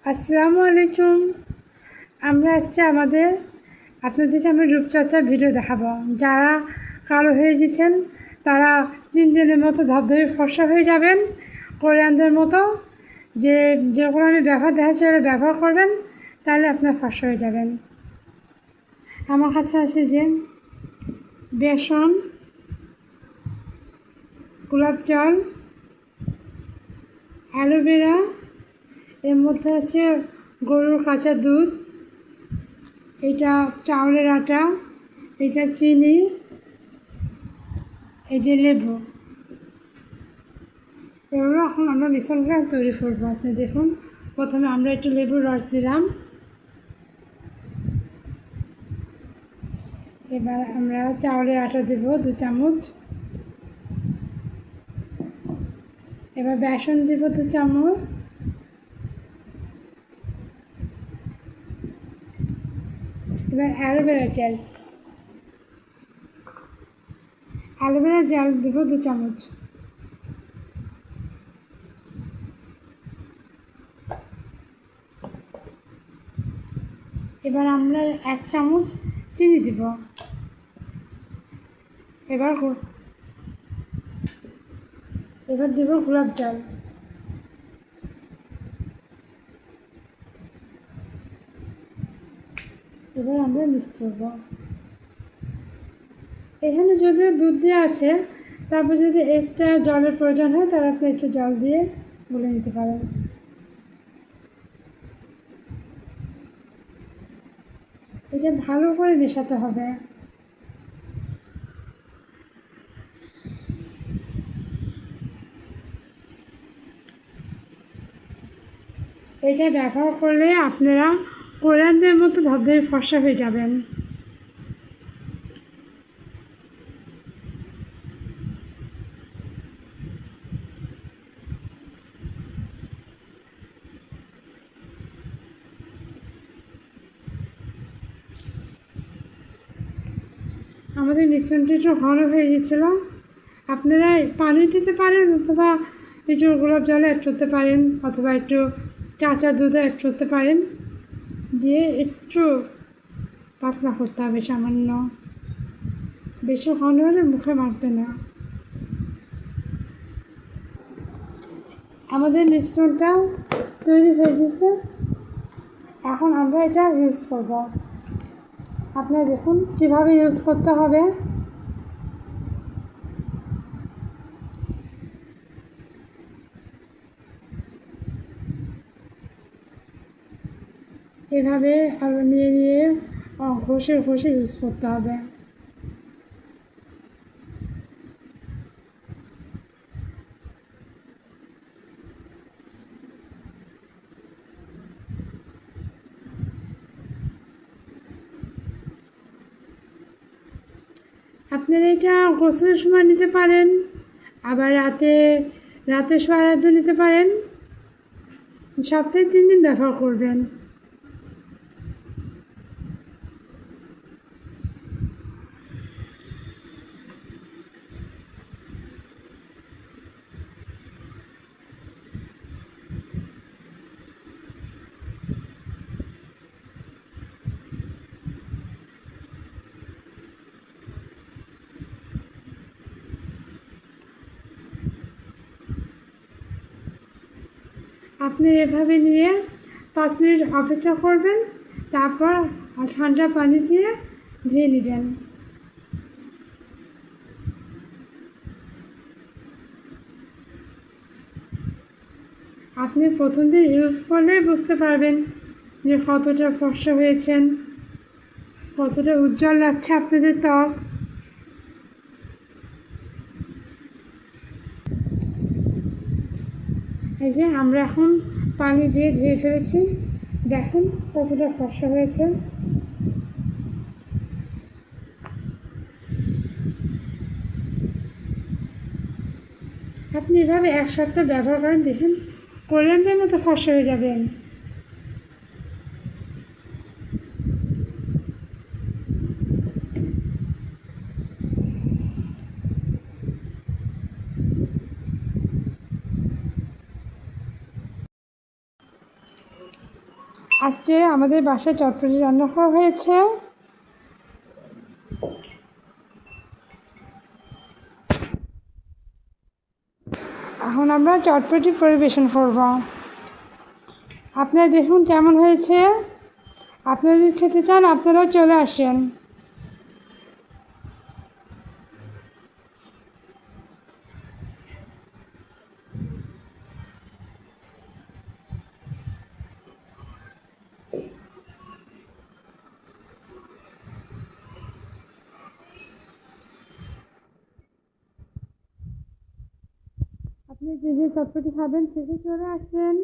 আসসালামু আলাইকুম। আমরা আজকে আপনাদের সামনে রূপচর্চার ভিডিও দেখাবো। যারা কালো হয়ে গেছেন তারা 3 দিনের মতো ধবধবে ফর্সা হয়ে যাবেন, কোরিয়ানদের মতো। যেগুলো আমি ব্যবহার দেখাচ্ছি ওরা ব্যবহার করবেন, তাহলে আপনার ফর্সা হয়ে যাবেন। আমার কাছে আছে যে বেসন, গোলাপ জল, অ্যালোভেরা, এর মধ্যে আছে গরুর কাঁচা দুধ, এটা চাউলের আটা, এটা চিনি, এই যে লেবু। এগুলো এখন আমরা মিশ্রণটা তৈরি করবো। আপনি দেখুন, প্রথমে আমরা একটু লেবুর রস দিলাম। এবার আমরা চাউলের আটা দেব 2 চামচ। এবার বেসন দেব 2 চামচ। এবার অ্যালোভেরা জেল দেব 2 চামচ। এবার আমরা 1 চামচ চিনি দেব। এবার দেব গোলাপ জল। এবার আমরা মিক্স করব। এখানে যদিও দুধ দেওয়া আছে, তারপর যদি এক্সট্রা জলের প্রয়োজন হয় তাহলে আপনি একটু জল দিয়ে গুলে নিতে পারেন। এটা ভালো করে মেশাতে হবে। এটা ব্যবহার করলে আপনারা কোরিয়ানদের মতো ধবধবে ফর্সা হয়ে যাবেন। আমাদের মিশ্রণটি একটু ঘন হয়ে গেছিলো। আপনারা পানি দিতে পারেন, অথবা একটু গোলাপ জলে অ্যাড করতে পারেন, অথবা একটু কাঁচা দুধে অ্যাড করতে পারেন। দিয়ে একটু পাতলা করতে হবে, সামান্য। বেশি ঘন হলে মুখে মাখবে না। আমাদের মিশ্রণটা তৈরি হয়ে গেছে। এখন আমরা এটা ইউজ করব। আপনারা দেখুন কীভাবে ইউজ করতে হবে। এভাবে আরও নিয়ে ঘষে ইউজ করতে হবে। আপনারা এটা গোসলের সময় নিতে পারেন, আবার রাতে শোয়ার আগে নিতে পারেন। সপ্তাহে 3 দিন ব্যবহার করবেন। আপনি এভাবে নিয়ে 5 মিনিট অপেক্ষা করবেন, তারপর ঠান্ডা পানি দিয়ে ধুয়ে নেবেন। আপনি প্রথম দিন ইউজ করলে বুঝতে পারবেন যে কতটা ফর্সা হয়েছেন, কতটা উজ্জ্বল লাগছে আপনাদের ত্বক। এই যে আমরা এখন পানি দিয়ে ধুয়ে ফেলেছি, দেখুন কতটা ফর্সা হয়েছে। আপনি এভাবে 1 সপ্তাহ ব্যবহার করেন, দেখুন কোরিয়ানদের মতো ফর্সা হয়ে যাবেন। আজকে আমাদের বাসায় চটপটি রান্না করা হয়েছে। এখন আমরা চটপটি পরিবেশন করব। আপনারা দেখুন কেমন হয়েছে। আপনারা যদি খেতে চান আপনারাও চলে আসেন। আপনি যে যে চটপটি খাবেন সেটা চলে আসেন।